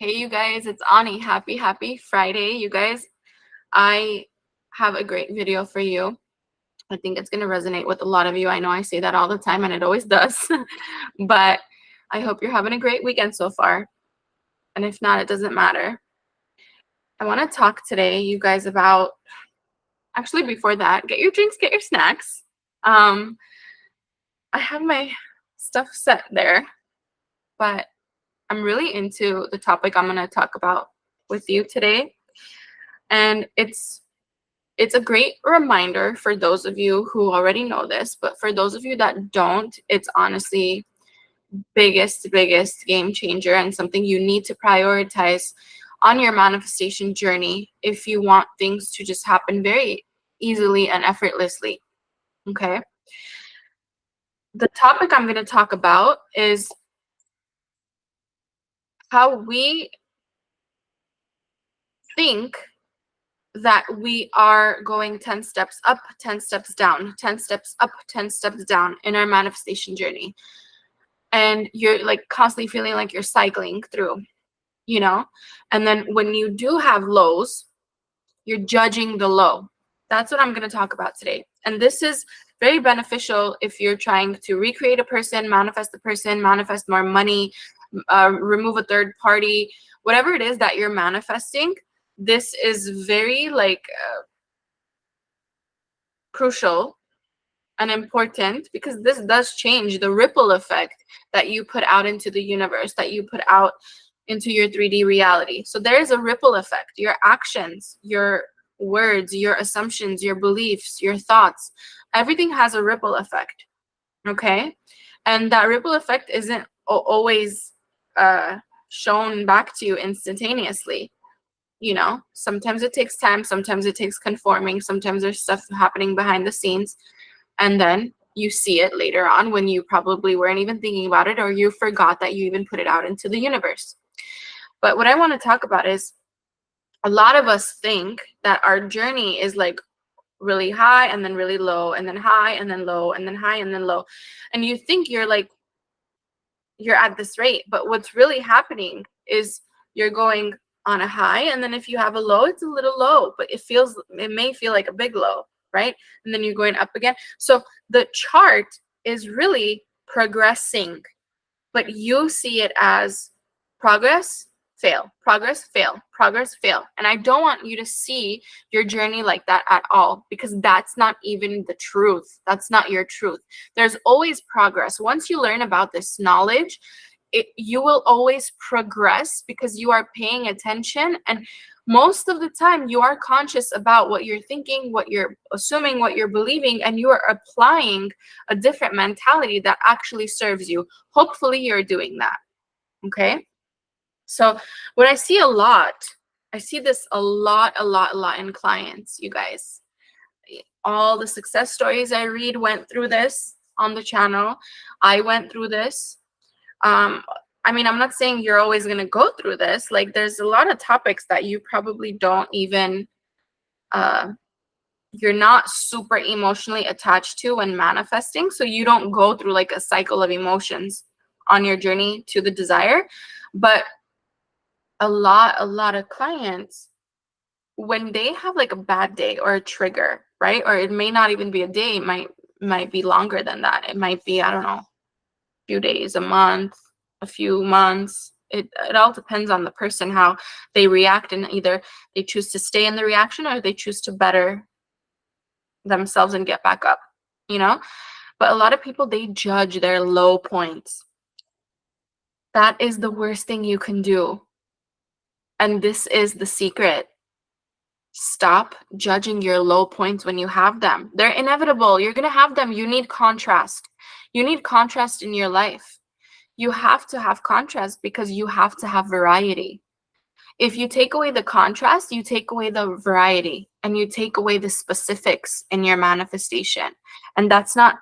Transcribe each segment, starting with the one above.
Hey, you guys, it's Ani. Happy Friday, you guys. I have a great video for you. I think it's going to resonate with a lot of you. I know I say that all the time, and it always does. But I hope you're having a great weekend so far. And if not, it doesn't matter. I want to talk today, you guys, about, actually, before that, get your drinks, get your snacks. I have my stuff set there, but I'm really into the topic I'm going to talk about with you today. And it's a great reminder for those of you who already know this, but for those of you that don't, it's honestly biggest game changer and something you need to prioritize on your manifestation journey if you want things to just happen very easily and effortlessly. Okay? The topic I'm going to talk about is how we think that we are going 10 steps up, 10 steps down, 10 steps up, 10 steps down in our manifestation journey. And you're like constantly feeling like you're cycling through, you know? And then when you do have lows, you're judging the low. That's what I'm going to talk about today. And this is very beneficial if you're trying to recreate a person, manifest more money, remove a third party, whatever it is that you're manifesting. This is very crucial and important because this does change the ripple effect that you put out into the universe, that you put out into your 3D reality. So there is a ripple effect. Your actions, your words, your assumptions, your beliefs, your thoughts, everything has a ripple effect. Okay? And that ripple effect isn't always shown back to you instantaneously. You know, sometimes it takes time, sometimes it takes conforming, sometimes there's stuff happening behind the scenes, and then you see it later on when you probably weren't even thinking about it, or you forgot that you even put it out into the universe. But what I want to talk about is a lot of us think that our journey is like really high and then really low, and then high and then low, and then high and then low. And you think you're at this rate, but what's really happening is you're going on a high, and then if you have a low, it's a little low, but it may feel like a big low, right? And then you're going up again. So the chart is really progressing, but you see it as progress, fail, progress, fail, progress, fail. And I don't want you to see your journey like that at all, because that's not even the truth. That's not your truth. There's always progress. Once you learn about this knowledge, you will always progress because you are paying attention, and most of the time you are conscious about what you're thinking, what you're assuming, what you're believing, and you are applying a different mentality that actually serves you. Hopefully you're doing that. Okay? So what I see I see this a lot in clients, you guys. All the success stories I read went through this on the channel. I went through this. I mean, I'm not saying you're always going to go through this. Like, there's a lot of topics that you probably don't even, you're not super emotionally attached to when manifesting. So you don't go through like a cycle of emotions on your journey to the desire. But a lot of clients, when they have like a bad day or a trigger, right? Or it may not even be a day, it might be longer than that. It might be, I don't know, a few days, a month, a few months. It all depends on the person, how they react, and either they choose to stay in the reaction or they choose to better themselves and get back up, you know? But a lot of people, they judge their low points. That is the worst thing you can do. And this is the secret. Stop judging your low points when you have them. They're inevitable. You're going to have them. You need contrast. You need contrast in your life. You have to have contrast because you have to have variety. If you take away the contrast, you take away the variety, and you take away the specifics in your manifestation. And that's not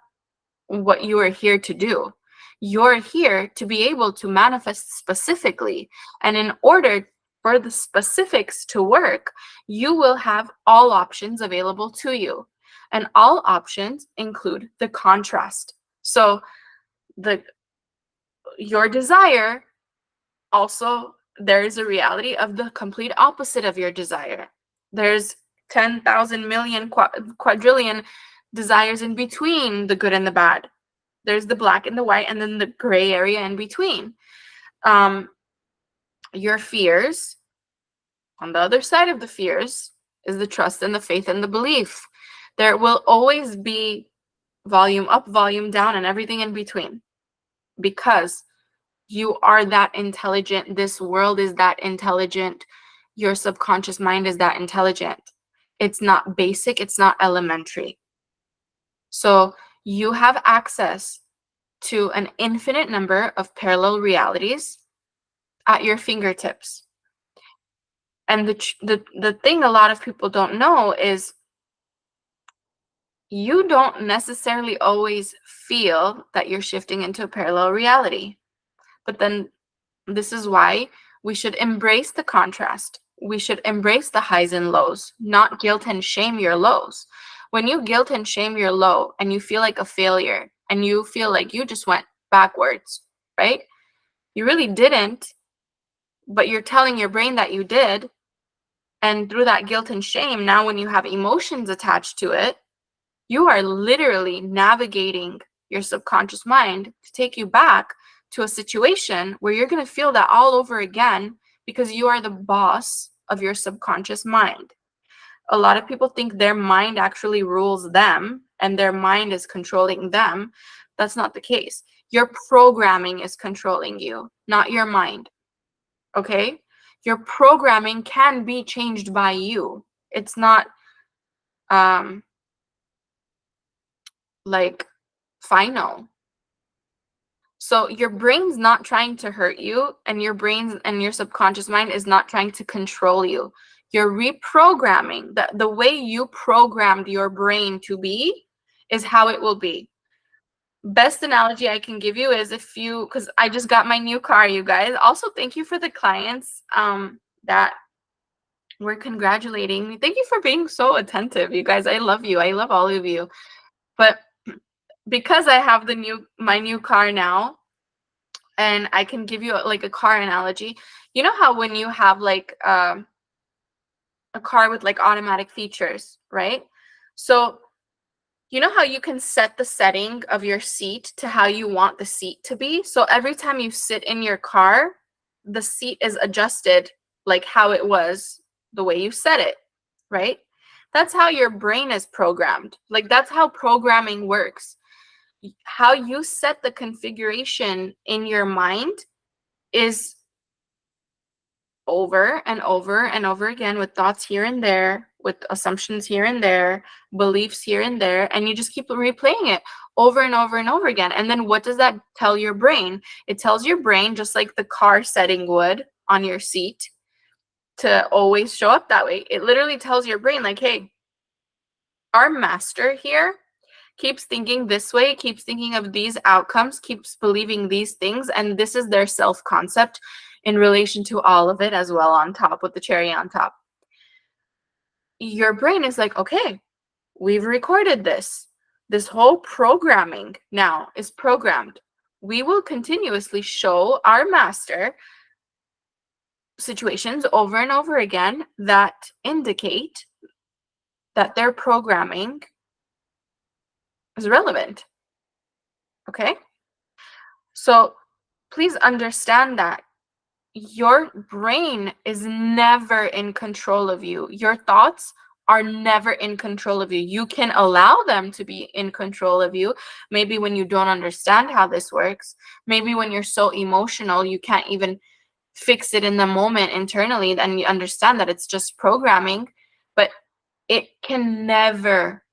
what you are here to do. You're here to be able to manifest specifically. And in order for the specifics to work, you will have all options available to you. And all options include the contrast. So your desire also there's a reality of the complete opposite of your desire. There's 10,000 million quadrillion desires in between the good and the bad. There's the black and the white, and then the gray area in between. Your fears, on the other side of the fears, is the trust and the faith and the belief. There will always be volume up, volume down, and everything in between, because you are that intelligent. This world is that intelligent. Your subconscious mind is that intelligent. It's not basic, it's not elementary. So you have access to an infinite number of parallel realities at your fingertips. And the thing a lot of people don't know is you don't necessarily always feel that you're shifting into a parallel reality. But then this is why we should embrace the contrast. We should embrace the highs and lows, not guilt and shame your lows. When you guilt and shame your low and you feel like a failure and you feel like you just went backwards, right? You really didn't, but you're telling your brain that you did. And through that guilt and shame, now when you have emotions attached to it, you are literally navigating your subconscious mind to take you back to a situation where you're going to feel that all over again, because you are the boss of your subconscious mind. A lot of people think their mind actually rules them and their mind is controlling them. That's not the case. Your programming is controlling you, not your mind. Okay? Your programming can be changed by you. It's not like final. So your brain's not trying to hurt you, and your brain and your subconscious mind is not trying to control you. You're reprogramming. The way you programmed your brain to be is how it will be. Best analogy I can give you is because I just got my new car, you guys. Also, thank you for the clients that were congratulating me. Thank you for being so attentive, you guys. I love you. I love all of you. But because I have my new car now, and I can give you like a car analogy. You know how when you have like a car with like automatic features, right? So you know how you can set the setting of your seat to how you want the seat to be? So every time you sit in your car, the seat is adjusted like how it was the way you set it, right? That's how your brain is programmed. Like that's how programming works. How you set the configuration in your mind is over and over and over again, with thoughts here and there, with assumptions here and there, beliefs here and there, and you just keep replaying it over and over and over again. And then what does that tell your brain? It tells your brain, just like the car setting would on your seat, to always show up that way. It literally tells your brain like, hey, our master here keeps thinking this way, keeps thinking of these outcomes, keeps believing these things, and this is their self-concept in relation to all of it as well, on top, with the cherry on top. Your brain is like, okay, we've recorded this. This whole programming now is programmed. We will continuously show our master situations over and over again that indicate that their programming is relevant. Okay? So please understand that your brain is never in control of you. Your thoughts are never in control of you. You can allow them to be in control of you. Maybe when you don't understand how this works, maybe when you're so emotional, you can't even fix it in the moment internally, then you understand that it's just programming, but it can never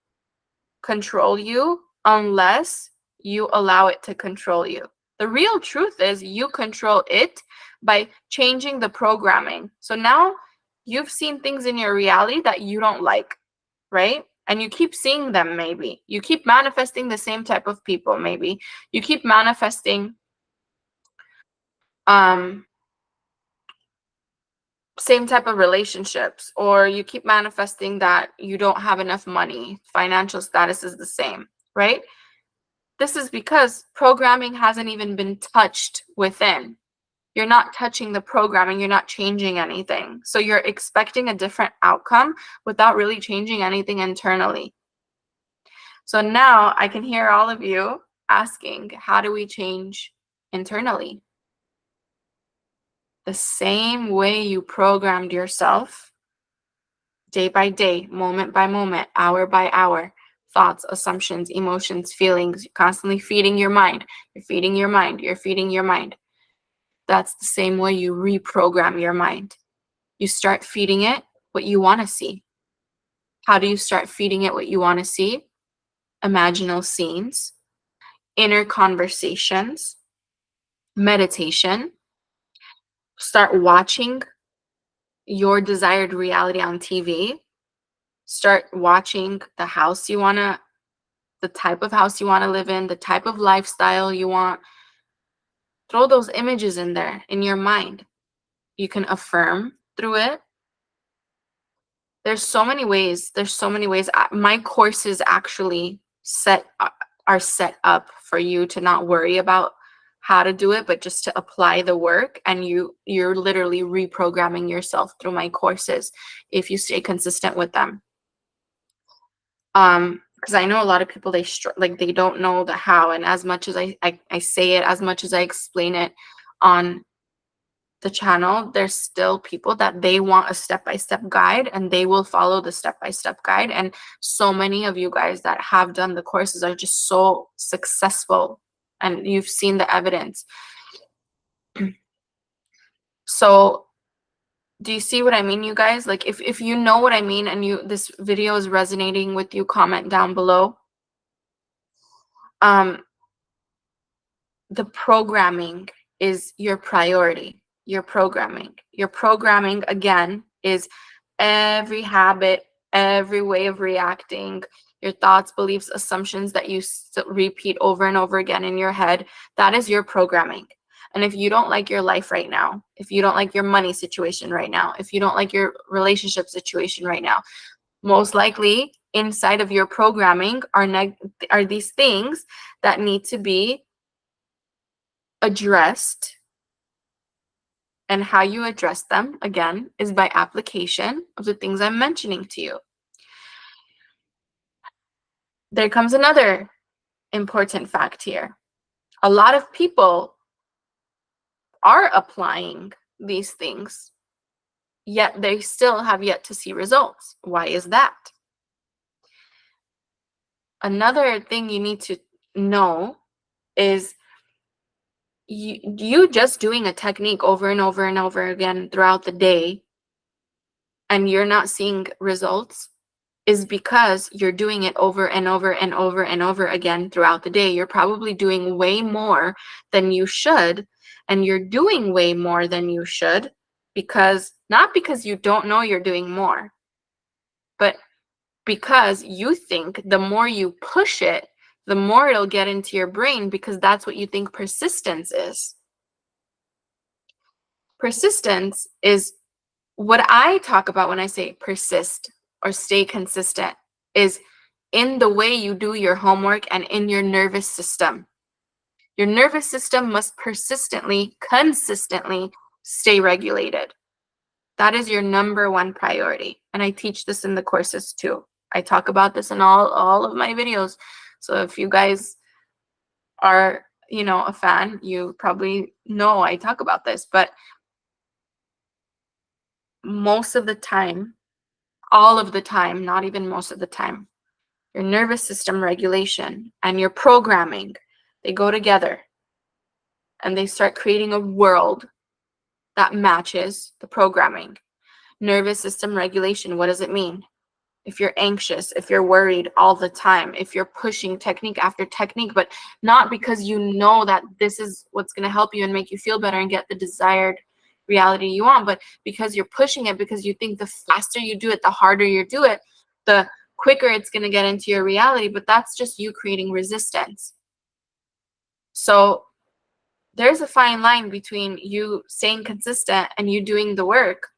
control you unless you allow it to control you. The real truth is you control it by changing the programming. So now you've seen things in your reality that you don't like, right? And you keep seeing them, maybe. You keep manifesting the same type of people, maybe. You keep manifesting same type of relationships, or you keep manifesting that you don't have enough money, financial status is the same, right? This is because programming hasn't even been touched within. You're not touching the programming. You're not changing anything. So you're expecting a different outcome without really changing anything internally. So now I can hear all of you asking, how do we change internally? The same way you programmed yourself day by day, moment by moment, hour by hour. Thoughts, assumptions, emotions, feelings. You're constantly feeding your mind. You're feeding your mind. You're feeding your mind. That's the same way you reprogram your mind. You start feeding it what you want to see. How do you start feeding it what you want to see? Imaginal scenes, inner conversations, meditation. Start watching your desired reality on TV. Start watching the house you want to, the type of house you want to live in, the type of lifestyle you want. Throw those images in there in your mind. You can affirm through it. There's so many ways. My courses actually are set up for you to not worry about how to do it, but just to apply the work. And you're literally reprogramming yourself through my courses if you stay consistent with them. Because I know a lot of people, they don't know the how. And as much as I say it, as much as I explain it on the channel, there's still people that they want a step-by-step guide, and they will follow the step-by-step guide. And so many of you guys that have done the courses are just so successful, and you've seen the evidence. So do you see what I mean, you guys? Like, if you know what I mean and this video is resonating with you, comment down below. The programming is your priority. Your programming again is every habit, every way of reacting, your thoughts, beliefs, assumptions that you repeat over and over again in your head. That is your programming. And if you don't like your life right now, if you don't like your money situation right now, if you don't like your relationship situation right now, most likely inside of your programming are these things that need to be addressed. And how you address them, again, is by application of the things I'm mentioning to you. There comes another important fact here. A lot of people are applying these things, yet they still have yet to see results. Why is that? Another thing you need to know is you just doing a technique over and over and over again throughout the day, and you're not seeing results, is because you're doing it over and over and over and over again throughout the day. You're probably doing way more than you should, and you're doing way more than you should not because you don't know you're doing more, but because you think the more you push it, the more it'll get into your brain, because that's what you think persistence is. Persistence is what I talk about when I say persist or stay consistent, is in the way you do your homework and in your nervous system. Your nervous system must consistently stay regulated. That is your number one priority. And I teach this in the courses too. I talk about this in all of my videos. So if you guys are, a fan, you probably know I talk about this. But most of the time, all of the time, not even most of the time, your nervous system regulation and your programming, they go together, and they start creating a world that matches the programming. Nervous system regulation, what does it mean? If you're anxious, if you're worried all the time, if you're pushing technique after technique, but not because you know that this is what's going to help you and make you feel better and get the desired reality you want, but because you're pushing it, because you think the faster you do it, the harder you do it, the quicker it's going to get into your reality. But that's just you creating resistance. So there's a fine line between you staying consistent and you doing the work,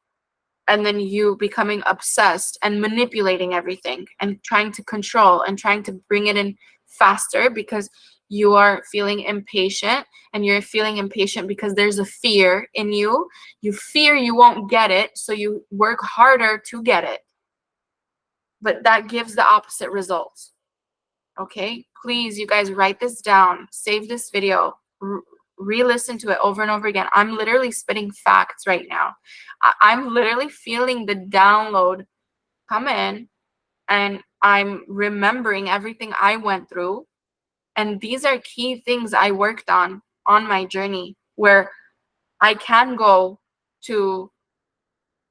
and then you becoming obsessed and manipulating everything and trying to control and trying to bring it in faster because you are feeling impatient, and you're feeling impatient because there's a fear in you. You fear you won't get it, so you work harder to get it. But that gives the opposite results. Okay? Please, you guys, write this down. Save this video. Re-listen to it over and over again. I'm literally spitting facts right now. I'm literally feeling the download come in, and I'm remembering everything I went through. And these are key things I worked on my journey, where I can go to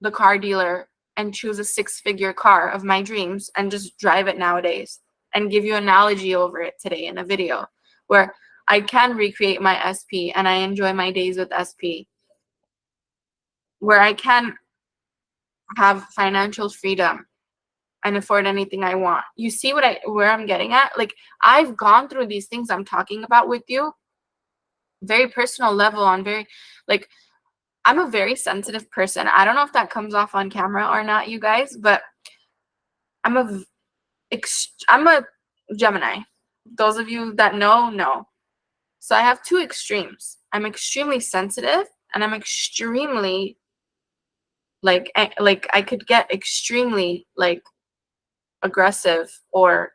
the car dealer and choose a 6-figure car of my dreams and just drive it nowadays, and give you an analogy over it today in a video, where I can recreate my SP and I enjoy my days with SP, where I can have financial freedom and afford anything I want. You see where I'm getting at? Like, I've gone through these things I'm talking about with you, very personal level, on very, like, I'm a very sensitive person. I don't know if that comes off on camera or not, you guys, but I'm a Gemini. Those of you that know. So I have two extremes. I'm extremely sensitive, and I'm extremely like I could get extremely like aggressive or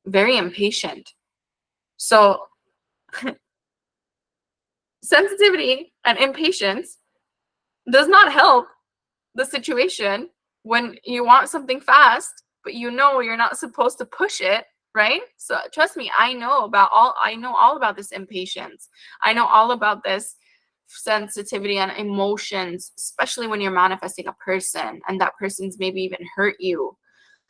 very impatient. So sensitivity and impatience does not help the situation when you want something fast, but you know you're not supposed to push it, right? So trust me, I know all about this impatience. I know all about this sensitivity and emotions, especially when you're manifesting a person and that person's maybe even hurt you,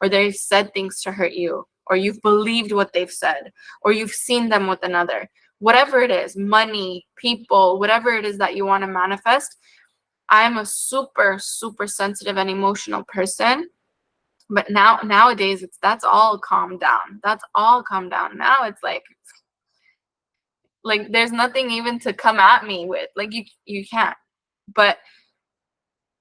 or they've said things to hurt you, or you've believed what they've said, or you've seen them with another. Whatever it is, money, people, whatever it is that you want to manifest, I'm a super, super sensitive and emotional person. But nowadays, that's all calmed down. That's all calmed down. Now it's like there's nothing even to come at me with. Like, you can't. But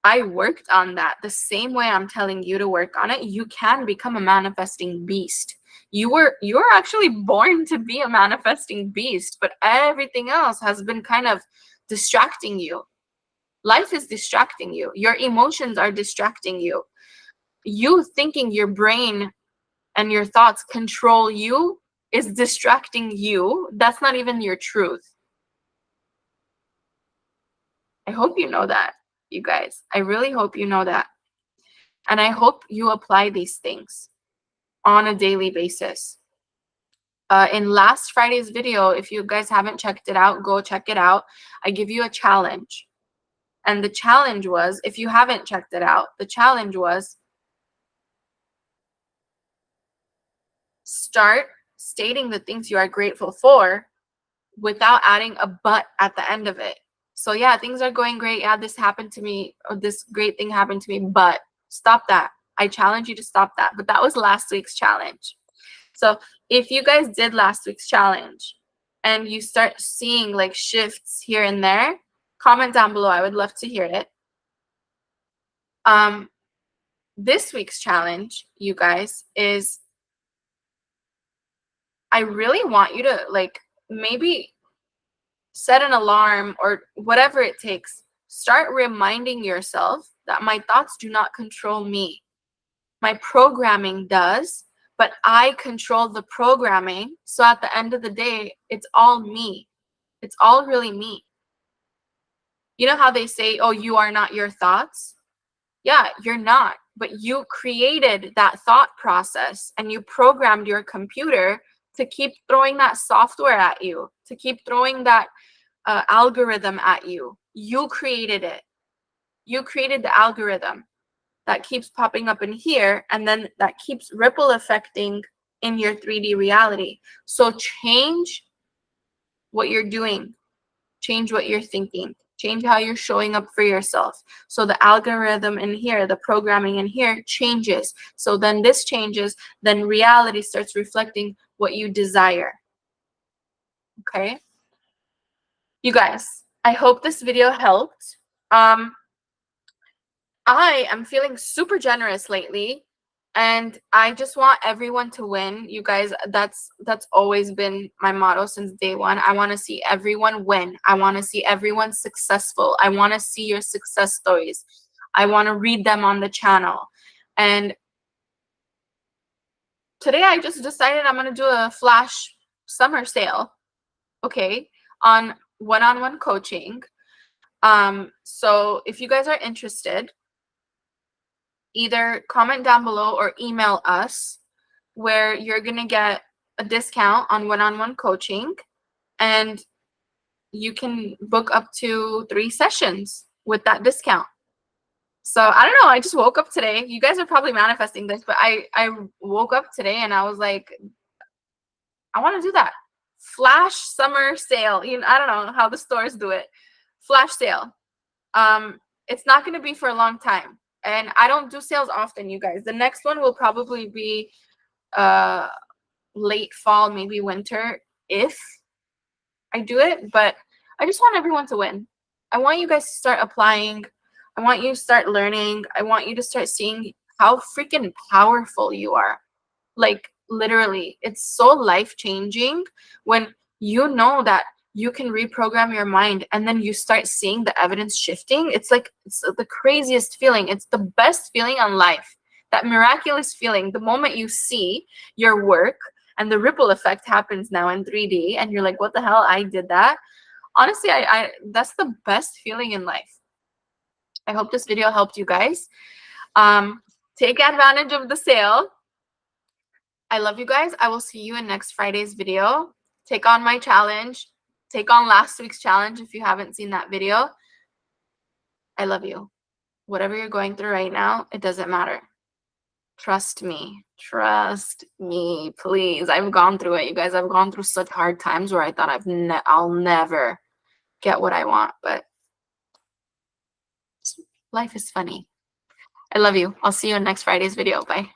I worked on that the same way I'm telling you to work on it. You can become a manifesting beast. You were actually born to be a manifesting beast, but everything else has been kind of distracting you. Life is distracting you. Your emotions are distracting you. You thinking your brain and your thoughts control you is distracting you. That's not even your truth. I hope you know that, you guys. I really hope you know that. And I hope you apply these things on a daily basis. In last Friday's video, if you guys haven't checked it out, go check it out. I give you a challenge. And the challenge was, if you haven't checked it out, the challenge was start stating the things you are grateful for without adding a but at the end of it. So yeah, things are going great. Yeah, this happened to me, or this great thing happened to me, but stop that. I challenge you to stop that. But that was last week's challenge. So if you guys did last week's challenge and you start seeing like shifts here and there, comment down below. I would love to hear it. This week's challenge, you guys, is I really want you to like maybe set an alarm or whatever it takes. Start reminding yourself that my thoughts do not control me. My programming does, but I control the programming. So at the end of the day, it's all me. It's all really me. You know how they say, oh, you are not your thoughts? Yeah, you're not. But you created that thought process and you programmed your computer to keep throwing that software at you, to keep throwing that algorithm at you. You created it. You created the algorithm that keeps popping up in here, and then that keeps ripple affecting in your 3D reality. So change what you're doing. Change what you're thinking. Change how you're showing up for yourself. So the algorithm in here, the programming in here changes. So then this changes, then reality starts reflecting what you desire. Okay? You guys, I hope this video helped. I am feeling super generous lately. And I just want everyone to win. You guys, that's always been my motto since day one. I want to see everyone win. I want to see everyone successful. I want to see your success stories. I want to read them on the channel. And today I just decided I'm going to do a flash summer sale, okay, on one-on-one coaching. So if you guys are interested, either comment down below or email us, where you're going to get a discount on one-on-one coaching, and you can book up to 3 sessions with that discount. So I don't know, I just woke up today. You guys are probably manifesting this, but I woke up today and I was like, I want to do that. Flash summer sale. You know, I don't know how the stores do it. Flash sale. It's not going to be for a long time. And I don't do sales often, you guys. The next one will probably be late fall, maybe winter, if I do it. But I just want everyone to win. I want you guys to start applying. I want you to start learning. I want you to start seeing how freaking powerful you are. Like, literally, it's so life-changing when you know that you can reprogram your mind and then you start seeing the evidence shifting. It's like, it's the craziest feeling. It's the best feeling on life. That miraculous feeling, the moment you see your work and the ripple effect happens now in 3D and you're like, what the hell, I did that. Honestly, I that's the best feeling in life. I hope this video helped you guys. Take advantage of the sale. I love you guys. I will see you in next Friday's video. Take on my challenge. Take on last week's challenge if you haven't seen that video. I love you. Whatever you're going through right now, it doesn't matter. Trust me. Trust me, please. I've gone through it, you guys. I've gone through such hard times where I thought I'll never get what I want, but life is funny. I love you. I'll see you in next Friday's video. Bye.